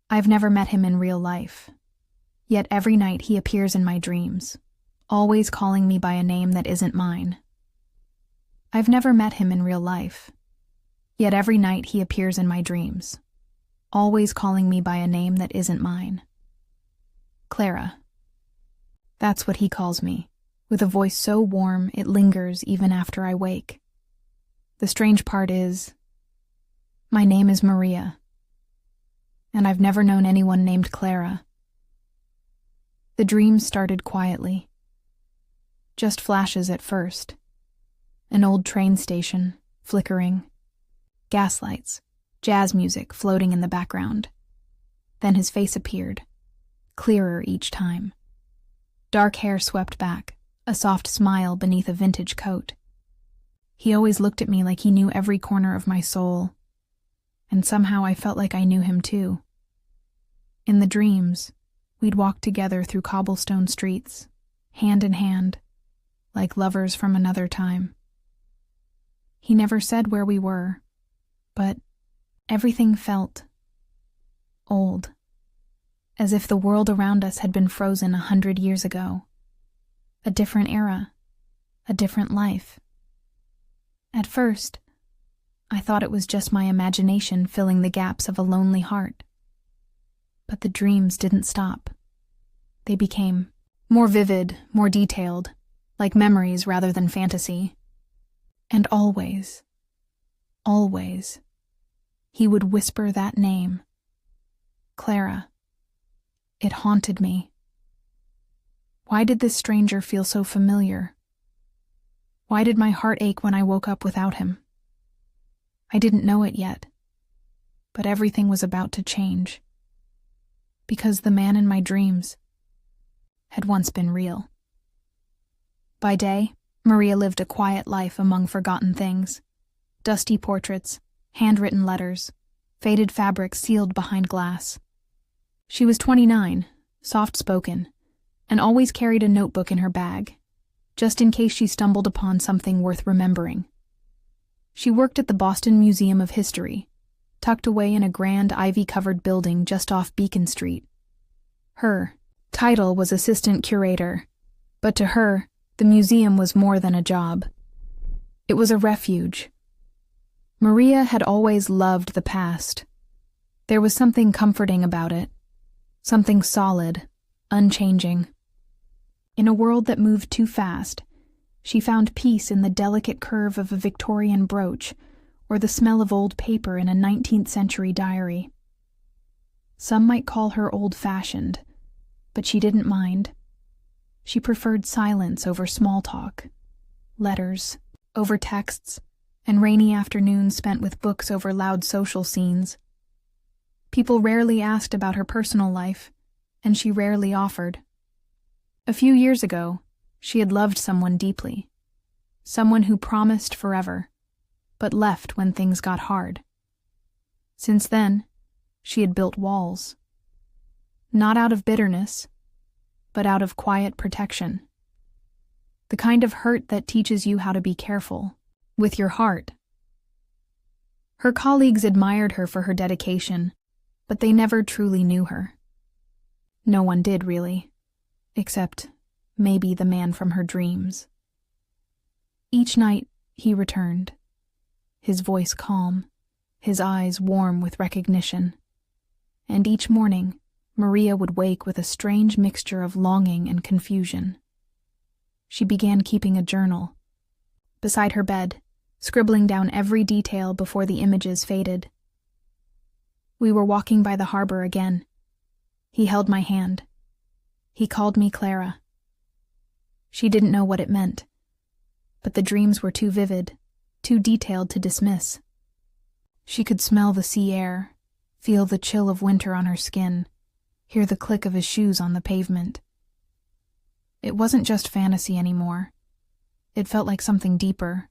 I've never met him in real life, yet every night he appears in my dreams, always calling me by a name that isn't mine. I've never met him in real life, yet every night he appears in my dreams, always calling me by a name that isn't mine. Clara. That's what he calls me, with a voice so warm it lingers even after I wake. The strange part is, my name is Maria, and I've never known anyone named Clara. The dreams started quietly, just flashes at first. An old train station, flickering, gaslights, jazz music floating in the background. Then his face appeared, clearer each time. Dark hair swept back, a soft smile beneath a vintage coat. He always looked at me like he knew every corner of my soul, and somehow I felt like I knew him too. In the dreams, we'd walk together through cobblestone streets, hand in hand, like lovers from another time. He never said where we were, but everything felt old, as if the world around us had been frozen 100 years ago. A different era, a different life. At first, I thought it was just my imagination filling the gaps of a lonely heart. But the dreams didn't stop. They became more vivid, more detailed, like memories rather than fantasy. And always, he would whisper that name. Clara. It haunted me. Why did this stranger feel so familiar? Why did my heart ache when I woke up without him? I didn't know it yet, but everything was about to change. Because the man in my dreams had once been real. By day, Maria lived a quiet life among forgotten things. Dusty portraits, handwritten letters, faded fabrics sealed behind glass. She was 29, soft-spoken, and always carried a notebook in her bag, just in case she stumbled upon something worth remembering. She worked at the Boston Museum of History, tucked away in a grand ivy-covered building just off Beacon Street. Her title was assistant curator, but to her, the museum was more than a job. It was a refuge. Maria had always loved the past. There was something comforting about it, something solid, unchanging. In a world that moved too fast, she found peace in the delicate curve of a Victorian brooch or the smell of old paper in a 19th century diary. Some might call her old-fashioned, but she didn't mind. She preferred silence over small talk, letters over texts, and rainy afternoons spent with books over loud social scenes. People rarely asked about her personal life, and she rarely offered. A few years ago, she had loved someone deeply, someone who promised forever, but left when things got hard. Since then, she had built walls. Not out of bitterness, but out of quiet protection. The kind of hurt that teaches you how to be careful with your heart. Her colleagues admired her for her dedication, but they never truly knew her. No one did, really, except maybe the man from her dreams. Each night, he returned, his voice calm, his eyes warm with recognition. And each morning, Maria would wake with a strange mixture of longing and confusion. She began keeping a journal. Beside her bed, scribbling down every detail before the images faded. We were walking by the harbor again. He held my hand. He called me Clara. She didn't know what it meant, but the dreams were too vivid, too detailed to dismiss. She could smell the sea air, feel the chill of winter on her skin, hear the click of his shoes on the pavement. It wasn't just fantasy anymore. It felt like something deeper,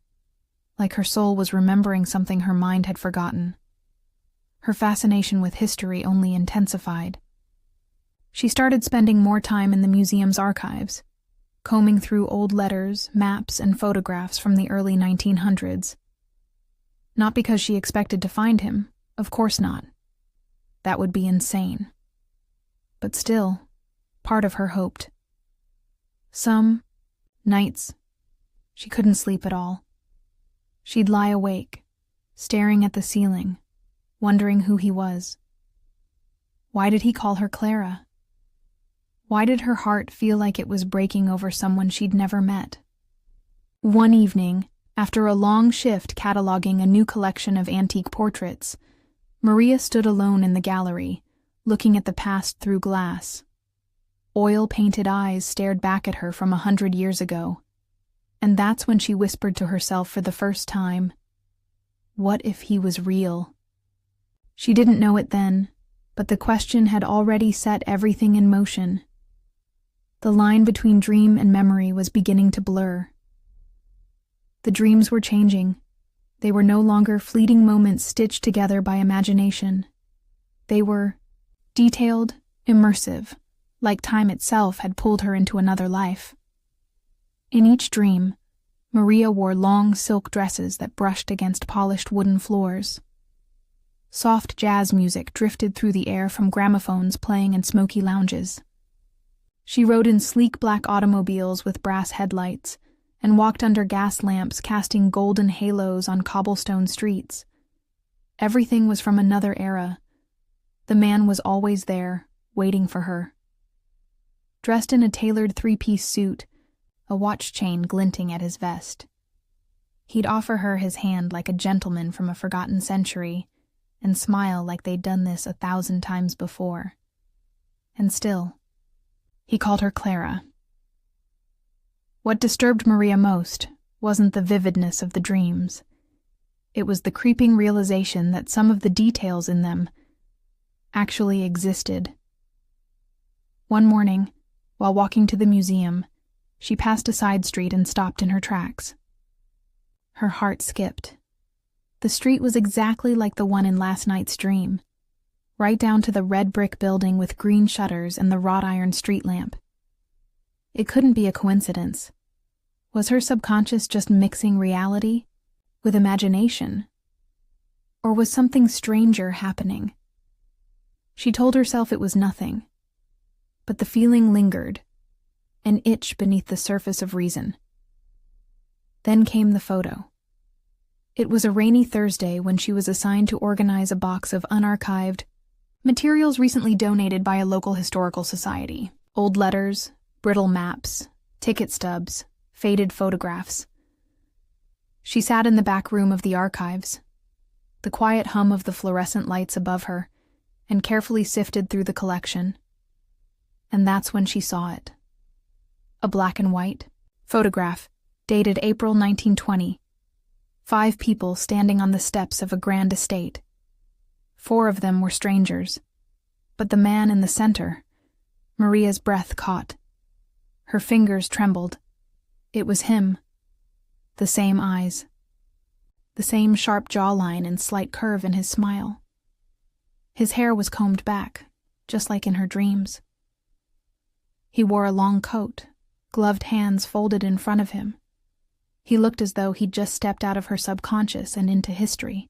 like her soul was remembering something her mind had forgotten. Her fascination with history only intensified. She started spending more time in the museum's archives, combing through old letters, maps, and photographs from the early 1900s. Not because she expected to find him, of course not, That would be insane. But still, part of her hoped. Some nights, she couldn't sleep at all. She'd lie awake, staring at the ceiling, wondering who he was. Why did he call her Clara? Why did her heart feel like it was breaking over someone she'd never met? One evening, after a long shift cataloging a new collection of antique portraits, Maria stood alone in the gallery, looking at the past through glass. Oil-painted eyes stared back at her from 100 years ago, and that's when she whispered to herself for the first time, what if he was real? She didn't know it then, but the question had already set everything in motion. The line between dream and memory was beginning to blur. The dreams were changing. They were no longer fleeting moments stitched together by imagination. They were detailed, immersive, like time itself had pulled her into another life. In each dream, Maria wore long silk dresses that brushed against polished wooden floors. Soft jazz music drifted through the air from gramophones playing in smoky lounges. She rode in sleek black automobiles with brass headlights and walked under gas lamps casting golden halos on cobblestone streets. Everything was from another era. The man was always there, waiting for her. Dressed in a tailored three-piece suit, a watch chain glinting at his vest. He'd offer her his hand like a gentleman from a forgotten century, and smile like they'd done this 1,000 times before. And still, he called her Clara. What disturbed Maria most wasn't the vividness of the dreams. It was the creeping realization that some of the details in them actually existed. One morning, while walking to the museum, she passed a side street and stopped in her tracks. Her heart skipped. The street was exactly like the one in last night's dream, right down to the red brick building with green shutters and the wrought iron street lamp. It couldn't be a coincidence. Was her subconscious just mixing reality with imagination? Or was something stranger happening? She told herself it was nothing, but the feeling lingered, an itch beneath the surface of reason. Then came the photo. It was a rainy Thursday when she was assigned to organize a box of unarchived materials recently donated by a local historical society. Old letters, brittle maps, ticket stubs, faded photographs. She sat in the back room of the archives, the quiet hum of the fluorescent lights above her, and carefully sifted through the collection. And that's when she saw it. A black and white photograph, dated April 1920. 5 people standing on the steps of a grand estate. 4 of them were strangers, but the man in the center, Maria's breath caught. Her fingers trembled. It was him. The same eyes. The same sharp jawline and slight curve in his smile. His hair was combed back, just like in her dreams. He wore a long coat, gloved hands folded in front of him. He looked as though he'd just stepped out of her subconscious and into history.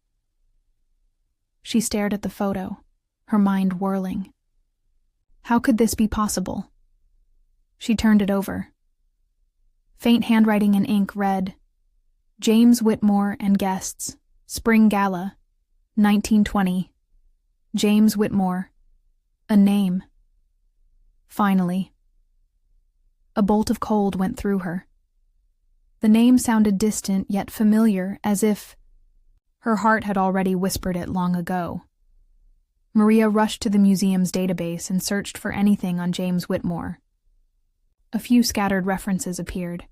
She stared at the photo, her mind whirling. How could this be possible? She turned it over. Faint handwriting in ink read, James Whitmore and guests, Spring Gala, 1920. James Whitmore. A name. Finally. A bolt of cold went through her. The name sounded distant yet familiar, as if her heart had already whispered it long ago. Maria rushed to the museum's database and searched for anything on James Whitmore. A few scattered references appeared.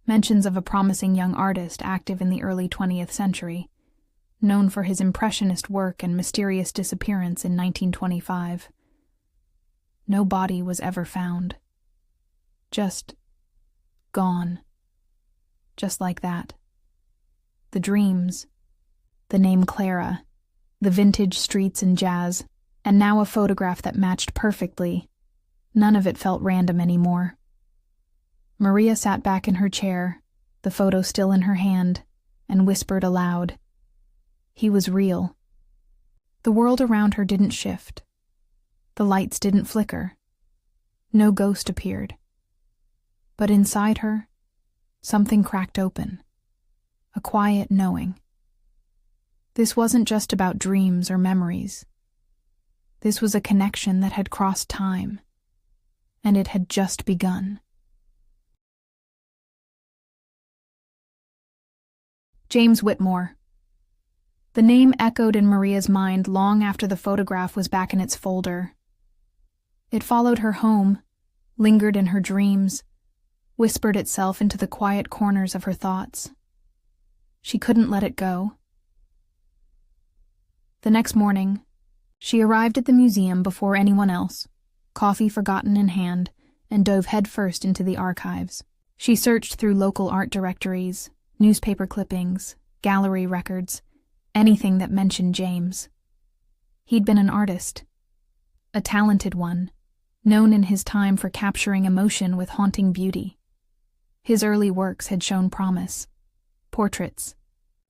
Mentions of a promising young artist active in the early 20th century, known for his impressionist work and mysterious disappearance in 1925. No body was ever found. Just gone. Just like that. The dreams, the name Clara, the vintage streets and jazz, and now a photograph that matched perfectly. None of it felt random anymore. Maria sat back in her chair, the photo still in her hand, and whispered aloud. He was real. The world around her didn't shift. The lights didn't flicker. No ghost appeared. But inside her, something cracked open. A quiet knowing. This wasn't just about dreams or memories. This was a connection that had crossed time, and it had just begun. James Whitmore. The name echoed in Maria's mind long after the photograph was back in its folder. It followed her home, lingered in her dreams, whispered itself into the quiet corners of her thoughts. She couldn't let it go. The next morning, she arrived at the museum before anyone else, coffee forgotten in hand, and dove headfirst into the archives. She searched through local art directories, newspaper clippings, gallery records, anything that mentioned James. He'd been an artist, a talented one, known in his time for capturing emotion with haunting beauty. His early works had shown promise. Portraits,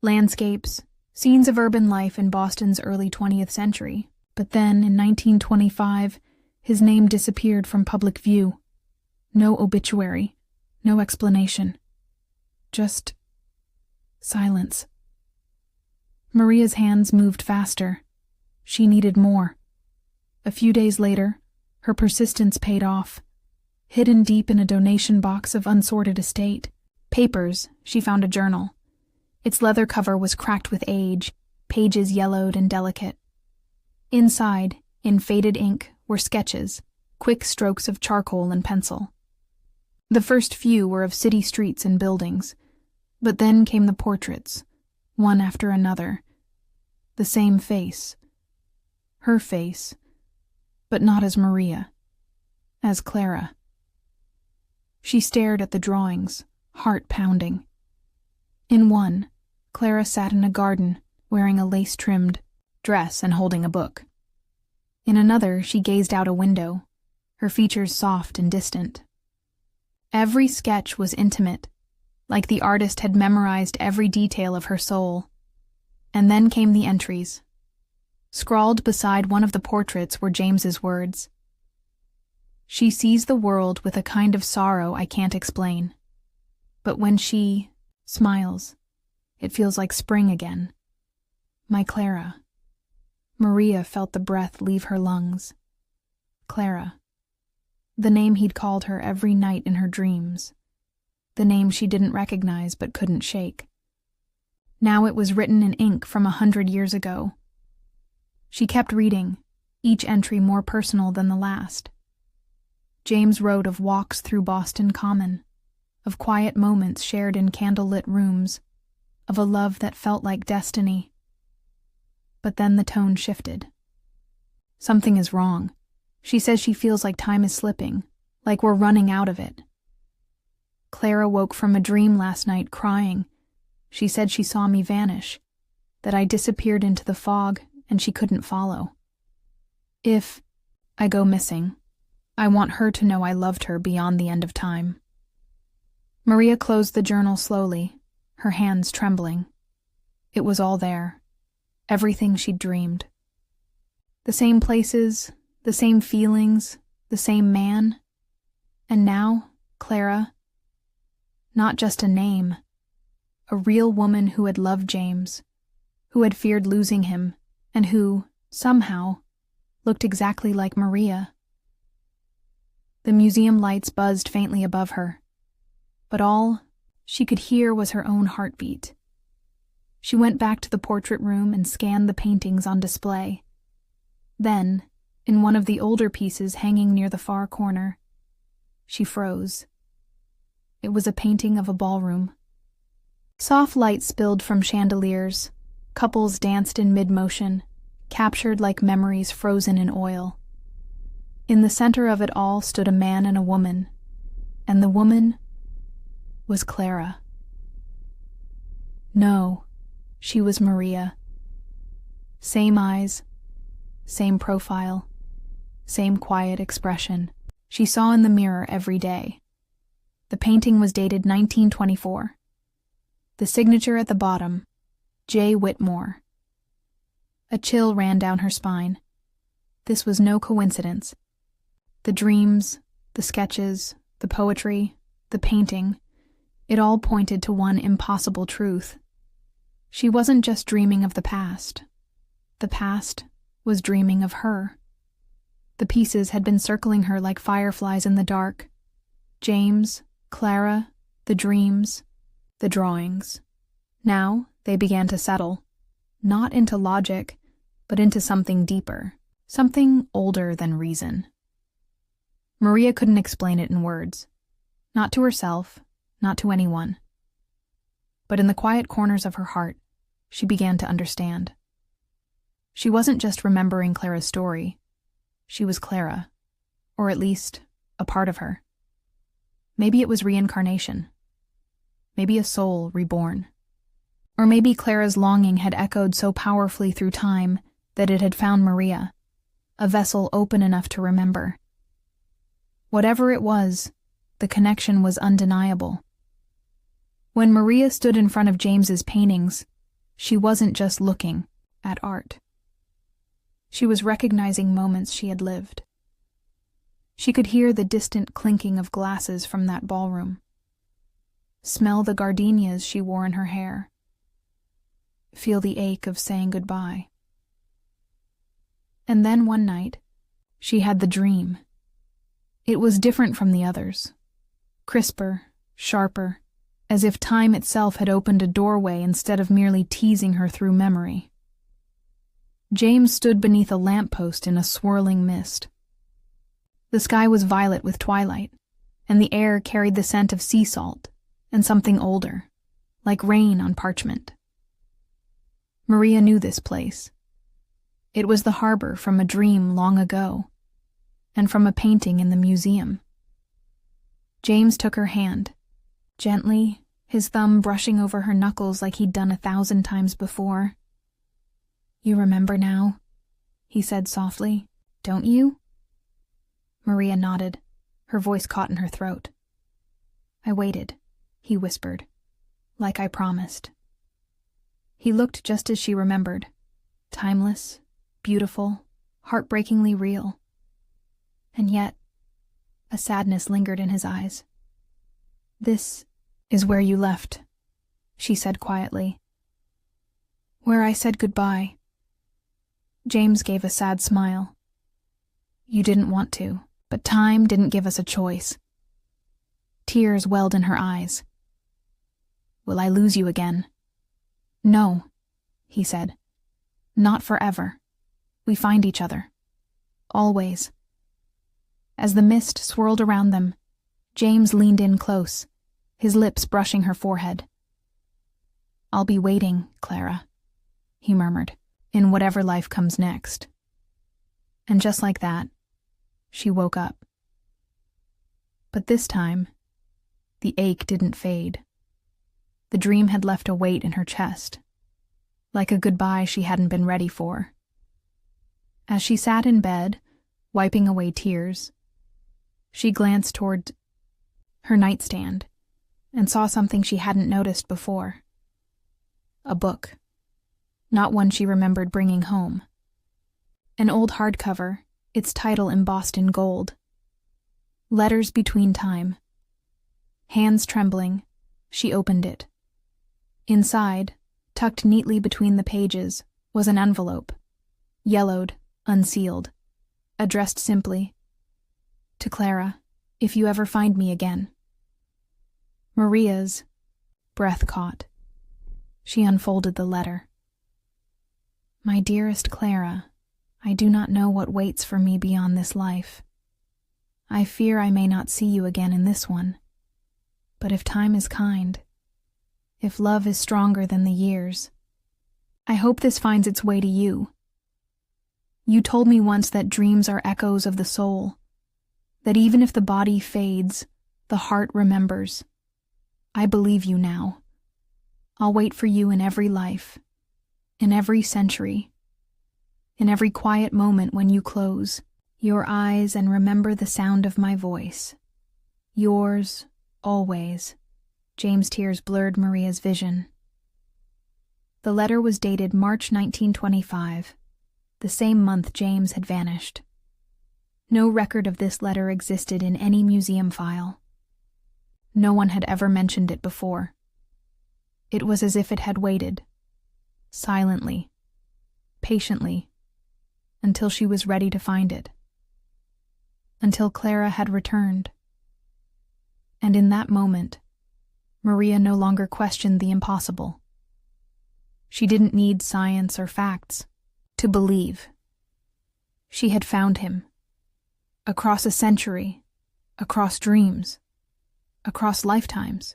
landscapes, scenes of urban life in Boston's early 20th century. But then, in 1925, his name disappeared from public view. No obituary, no explanation. Just silence. Maria's hands moved faster. She needed more. A few days later, her persistence paid off. Hidden deep in a donation box of unsorted estate papers, she found a journal. Its leather cover was cracked with age, pages yellowed and delicate. Inside, in faded ink, were sketches, quick strokes of charcoal and pencil. The first few were of city streets and buildings, but then came the portraits, one after another. The same face. Her face, but not as Maria, as Clara. She stared at the drawings, heart pounding. In one, Clara sat in a garden, wearing a lace-trimmed dress and holding a book. In another, she gazed out a window, her features soft and distant. Every sketch was intimate, like the artist had memorized every detail of her soul. And then came the entries. Scrawled beside one of the portraits were James's words. She sees the world with a kind of sorrow I can't explain. But when she smiles, it feels like spring again. My Clara. Maria felt the breath leave her lungs. Clara. The name he'd called her every night in her dreams. The name she didn't recognize but couldn't shake. Now it was written in ink from 100 years ago. She kept reading, each entry more personal than the last. James wrote of walks through Boston Common, of quiet moments shared in candlelit rooms, of a love that felt like destiny. But then the tone shifted. Something is wrong. She says she feels like time is slipping, like we're running out of it. Clara woke from a dream last night crying. She said she saw me vanish, that I disappeared into the fog and she couldn't follow. If I go missing, I want her to know I loved her beyond the end of time. Maria closed the journal slowly, her hands trembling. It was all there, everything she'd dreamed. The same places, the same feelings, the same man. And now, Clara, not just a name, a real woman who had loved James, who had feared losing him, and who, somehow, looked exactly like Maria. The museum lights buzzed faintly above her, but all she could hear was her own heartbeat. She went back to the portrait room and scanned the paintings on display. Then, in one of the older pieces hanging near the far corner, she froze. It was a painting of a ballroom. Soft light spilled from chandeliers. Couples danced in mid-motion, captured like memories frozen in oil. In the center of it all stood a man and a woman, and the woman was Clara. No, she was Maria. Same eyes, same profile, same quiet expression she saw in the mirror every day. The painting was dated 1924. The signature at the bottom, J. Whitmore. A chill ran down her spine. This was no coincidence. The dreams, the sketches, the poetry, the painting, it all pointed to one impossible truth. She wasn't just dreaming of the past. The past was dreaming of her. The pieces had been circling her like fireflies in the dark. James, Clara, the dreams, the drawings. Now they began to settle, not into logic, but into something deeper, something older than reason. Maria couldn't explain it in words. Not to herself, not to anyone. But in the quiet corners of her heart, she began to understand. She wasn't just remembering Clara's story. She was Clara, or at least a part of her. Maybe it was reincarnation. Maybe a soul reborn. Or maybe Clara's longing had echoed so powerfully through time that it had found Maria, a vessel open enough to remember. Whatever it was, the connection was undeniable. When Maria stood in front of James's paintings, she wasn't just looking at art. She was recognizing moments she had lived. She could hear the distant clinking of glasses from that ballroom, smell the gardenias she wore in her hair, feel the ache of saying goodbye. And then one night, she had the dream. It was different from the others, crisper, sharper, as if time itself had opened a doorway instead of merely teasing her through memory. James stood beneath a lamppost in a swirling mist. The sky was violet with twilight, and the air carried the scent of sea salt and something older, like rain on parchment. Maria knew this place. It was the harbor from a dream long ago, and from a painting in the museum. James took her hand, gently, his thumb brushing over her knuckles like he'd done 1,000 times before. "You remember now?" he said softly. "Don't you?" Maria nodded, her voice caught in her throat. "I waited," he whispered, "like I promised." He looked just as she remembered, timeless, beautiful, heartbreakingly real. And yet, a sadness lingered in his eyes. "This is where you left," she said quietly. "Where I said goodbye." James gave a sad smile. "You didn't want to, but time didn't give us a choice." Tears welled in her eyes. "Will I lose you again?" "No," he said. "Not forever. We find each other. Always." As the mist swirled around them, James leaned in close, his lips brushing her forehead. "I'll be waiting, Clara," he murmured, "in whatever life comes next." And just like that, she woke up. But this time, the ache didn't fade. The dream had left a weight in her chest, like a goodbye she hadn't been ready for. As she sat in bed, wiping away tears, she glanced toward her nightstand and saw something she hadn't noticed before. A book, not one she remembered bringing home. An old hardcover, its title embossed in gold. Letters Between Time. Hands trembling, she opened it. Inside, tucked neatly between the pages, was an envelope, yellowed, unsealed, addressed simply, "To Clara, if you ever find me again." Maria's breath caught. She unfolded the letter. "My dearest Clara, I do not know what waits for me beyond this life. I fear I may not see you again in this one. But if time is kind, if love is stronger than the years, I hope this finds its way to you. You told me once that dreams are echoes of the soul, that even if the body fades, the heart remembers. I believe you now. I'll wait for you in every life, in every century, in every quiet moment when you close your eyes and remember the sound of my voice. Yours, always." James' tears blurred Maria's vision. The letter was dated March 1925, the same month James had vanished. No record of this letter existed in any museum file. No one had ever mentioned it before. It was as if it had waited, silently, patiently, until she was ready to find it. Until Clara had returned. And in that moment, Maria no longer questioned the impossible. She didn't need science or facts to believe. She had found him. Across a century, across dreams, across lifetimes.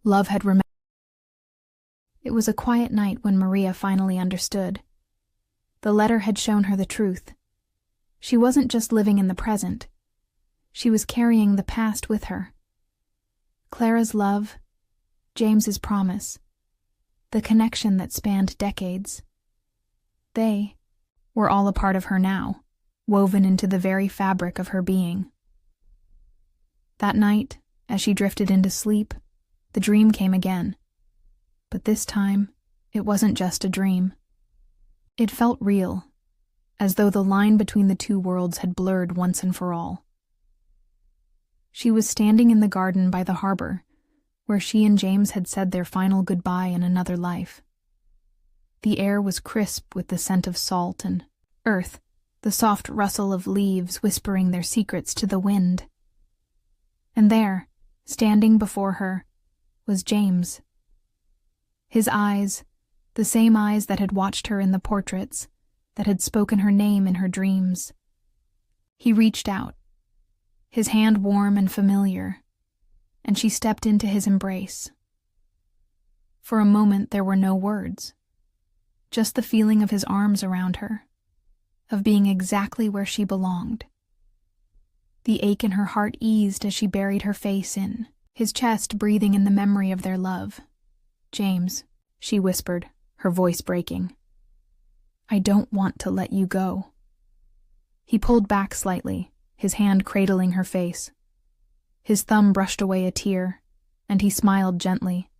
Love had remained. It was a quiet night when Maria finally understood. The letter had shown her the truth. She wasn't just living in the present. She was carrying the past with her. Clara's love, James's promise, the connection that spanned decades. They were all a part of her now, woven into the very fabric of her being. That night, as she drifted into sleep, the dream came again. But this time, it wasn't just a dream. It felt real, as though the line between the two worlds had blurred once and for all. She was standing in the garden by the harbor, where she and James had said their final goodbye in another life. The air was crisp with the scent of salt and earth, the soft rustle of leaves whispering their secrets to the wind. And there, standing before her, was James. His eyes, the same eyes that had watched her in the portraits, that had spoken her name in her dreams. He reached out, his hand warm and familiar, and she stepped into his embrace. For a moment there were no words, just the feeling of his arms around her, of being exactly where she belonged. The ache in her heart eased as she buried her face in his chest, breathing in the memory of their love. "James," she whispered, her voice breaking. "I don't want to let you go." He pulled back slightly, his hand cradling her face. His thumb brushed away a tear, and he smiled gently,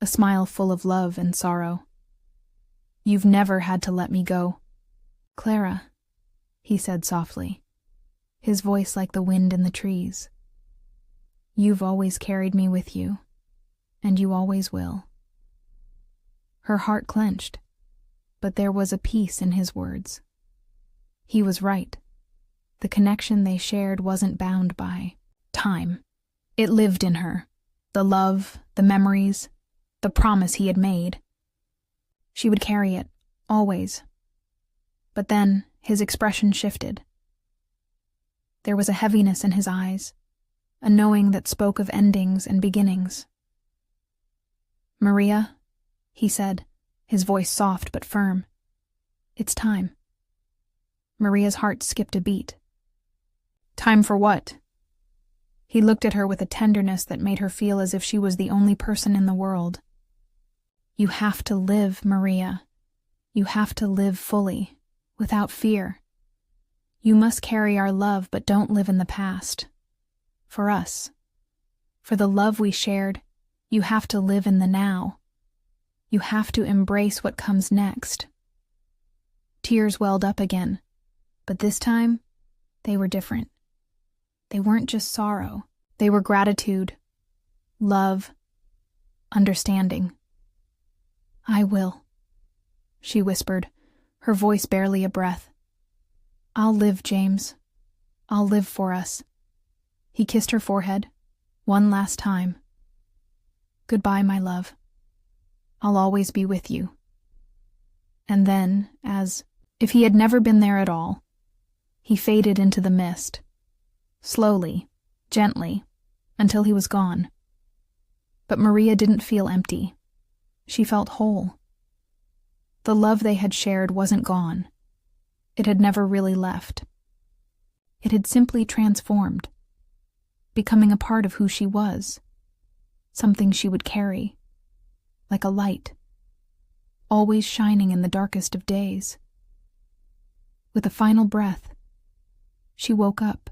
a smile full of love and sorrow. "You've never had to let me go, Clara," he said softly, his voice like the wind in the trees. "You've always carried me with you, and you always will." Her heart clenched, but there was a peace in his words. He was right. The connection they shared wasn't bound by time. It lived in her, the love, the memories, the promise he had made. She would carry it, always. But then his expression shifted. There was a heaviness in his eyes, a knowing that spoke of endings and beginnings. "Maria," he said, his voice soft but firm, "it's time." Maria's heart skipped a beat. "Time for what?" He looked at her with a tenderness that made her feel as if she was the only person in the world. "You have to live, Maria. You have to live fully, without fear. You must carry our love, but don't live in the past. For us, for the love we shared, you have to live in the now. You have to embrace what comes next." Tears welled up again, but this time, they were different. They weren't just sorrow. They were gratitude, love, understanding. "I will," she whispered, her voice barely a breath. "I'll live, James. I'll live for us." He kissed her forehead, one last time. "Goodbye, my love. I'll always be with you." And then, as if he had never been there at all, he faded into the mist, slowly, gently, until he was gone. But Maria didn't feel empty. She felt whole. The love they had shared wasn't gone. It had never really left. It had simply transformed, becoming a part of who she was, something she would carry, like a light, always shining in the darkest of days. With a final breath, she woke up,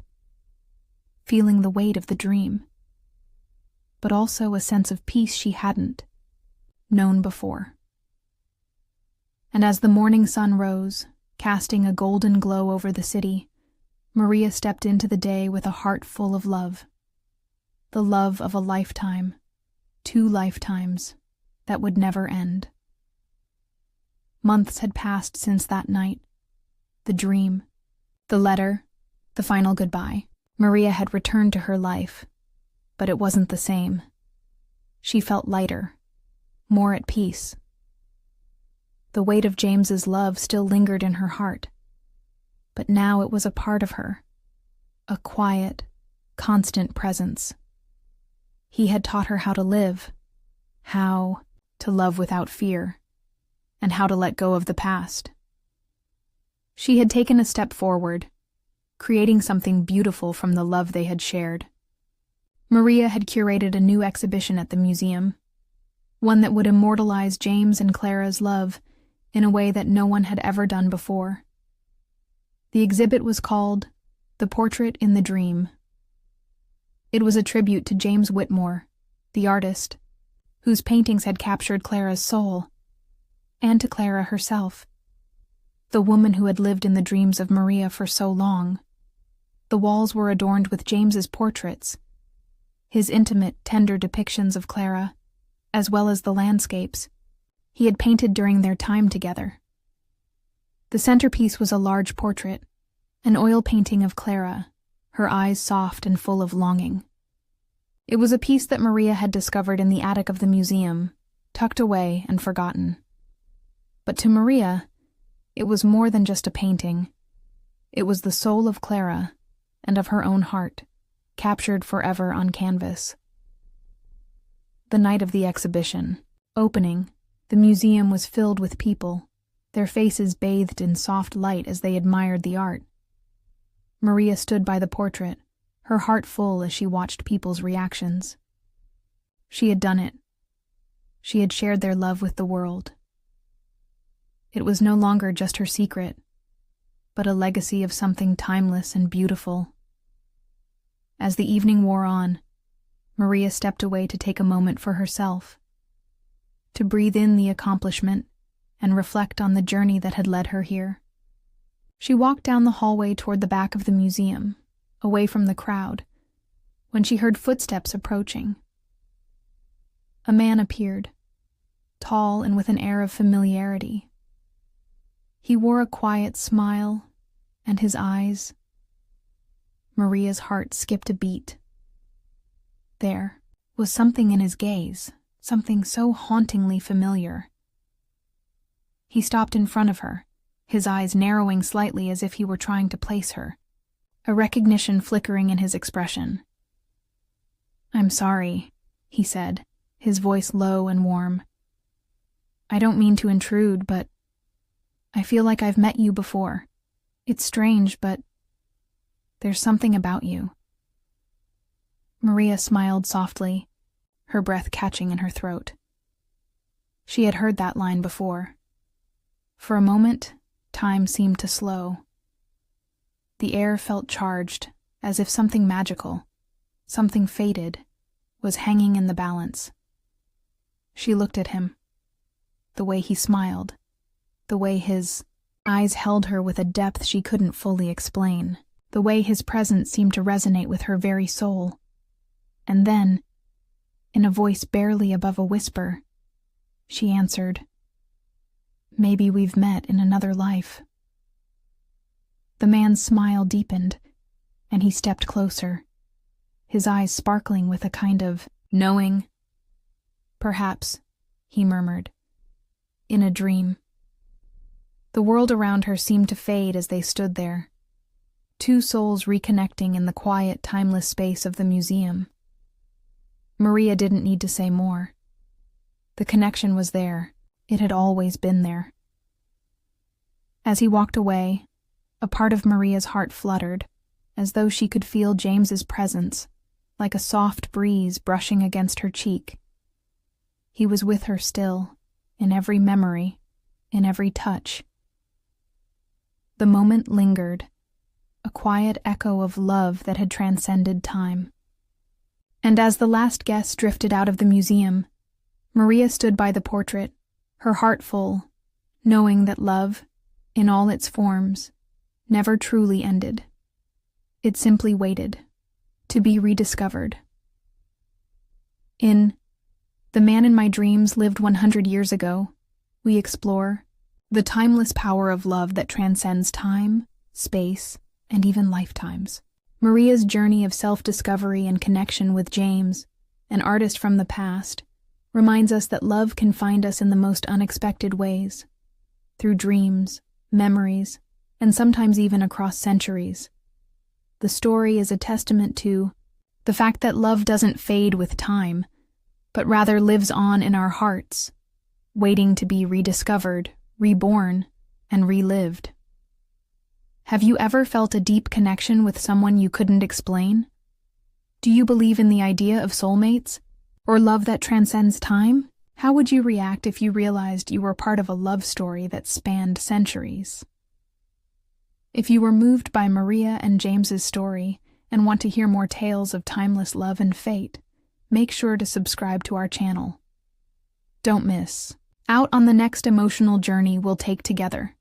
feeling the weight of the dream, but also a sense of peace she hadn't known before. And as the morning sun rose, casting a golden glow over the city, Maria stepped into the day with a heart full of love. The love of a lifetime, 2 lifetimes, that would never end. Months had passed since that night. The dream, the letter, the final goodbye. Maria had returned to her life, but it wasn't the same. She felt lighter, more at peace. The weight of James's love still lingered in her heart, but now it was a part of her, a quiet, constant presence. He had taught her how to live, how to love without fear, and how to let go of the past. She had taken a step forward, creating something beautiful from the love they had shared. Maria had curated a new exhibition at the museum, one that would immortalize James and Clara's love in a way that no one had ever done before. The exhibit was called The Portrait in the Dream. It was a tribute to James Whitmore, the artist, whose paintings had captured Clara's soul, and to Clara herself, the woman who had lived in the dreams of Maria for so long. The walls were adorned with James's portraits, his intimate, tender depictions of Clara, as well as the landscapes he had painted during their time together. The centerpiece was a large portrait, an oil painting of Clara, her eyes soft and full of longing. It was a piece that Maria had discovered in the attic of the museum, tucked away and forgotten. But to Maria, it was more than just a painting. It was the soul of Clara and of her own heart, captured forever on canvas. The night of the exhibition, opening, the museum was filled with people, their faces bathed in soft light as they admired the art. Maria stood by the portrait, her heart full as she watched people's reactions. She had done it. She had shared their love with the world. It was no longer just her secret, but a legacy of something timeless and beautiful. As the evening wore on, Maria stepped away to take a moment for herself, to breathe in the accomplishment and reflect on the journey that had led her here. She walked down the hallway toward the back of the museum, away from the crowd, when she heard footsteps approaching. A man appeared, tall and with an air of familiarity. He wore a quiet smile, and his eyes... Maria's heart skipped a beat. There was something in his gaze, something so hauntingly familiar. He stopped in front of her, his eyes narrowing slightly as if he were trying to place her, a recognition flickering in his expression. "I'm sorry," he said, his voice low and warm. "I don't mean to intrude, but I feel like I've met you before. It's strange, but there's something about you." Maria smiled softly, her breath catching in her throat. She had heard that line before. For a moment, time seemed to slow. The air felt charged, as if something magical, something fated, was hanging in the balance. She looked at him. The way he smiled, the way his eyes held her with a depth she couldn't fully explain, the way his presence seemed to resonate with her very soul. And then, in a voice barely above a whisper, she answered, "Maybe we've met in another life." The man's smile deepened, and he stepped closer, his eyes sparkling with a kind of knowing. "Perhaps," he murmured, "in a dream." The world around her seemed to fade as they stood there, 2 souls reconnecting in the quiet, timeless space of the museum. Maria didn't need to say more. The connection was there. It had always been there. As he walked away, a part of Maria's heart fluttered, as though she could feel James's presence, like a soft breeze brushing against her cheek. He was with her still, in every memory, in every touch. The moment lingered, a quiet echo of love that had transcended time. And as the last guest drifted out of the museum, Maria stood by the portrait, her heart full, knowing that love, in all its forms, never truly ended. It simply waited to be rediscovered. In The Man in My Dreams Lived 100 Years Ago, we explore the timeless power of love that transcends time, space, and even lifetimes. Maria's journey of self-discovery and connection with James, an artist from the past, reminds us that love can find us in the most unexpected ways, through dreams, memories, and sometimes even across centuries. The story is a testament to the fact that love doesn't fade with time, but rather lives on in our hearts, waiting to be rediscovered, reborn, and relived. Have you ever felt a deep connection with someone you couldn't explain? Do you believe in the idea of soulmates, or love that transcends time? How would you react if you realized you were part of a love story that spanned centuries? If you were moved by Maria and James's story and want to hear more tales of timeless love and fate, make sure to subscribe to our channel. Don't miss out on the next emotional journey we'll take together.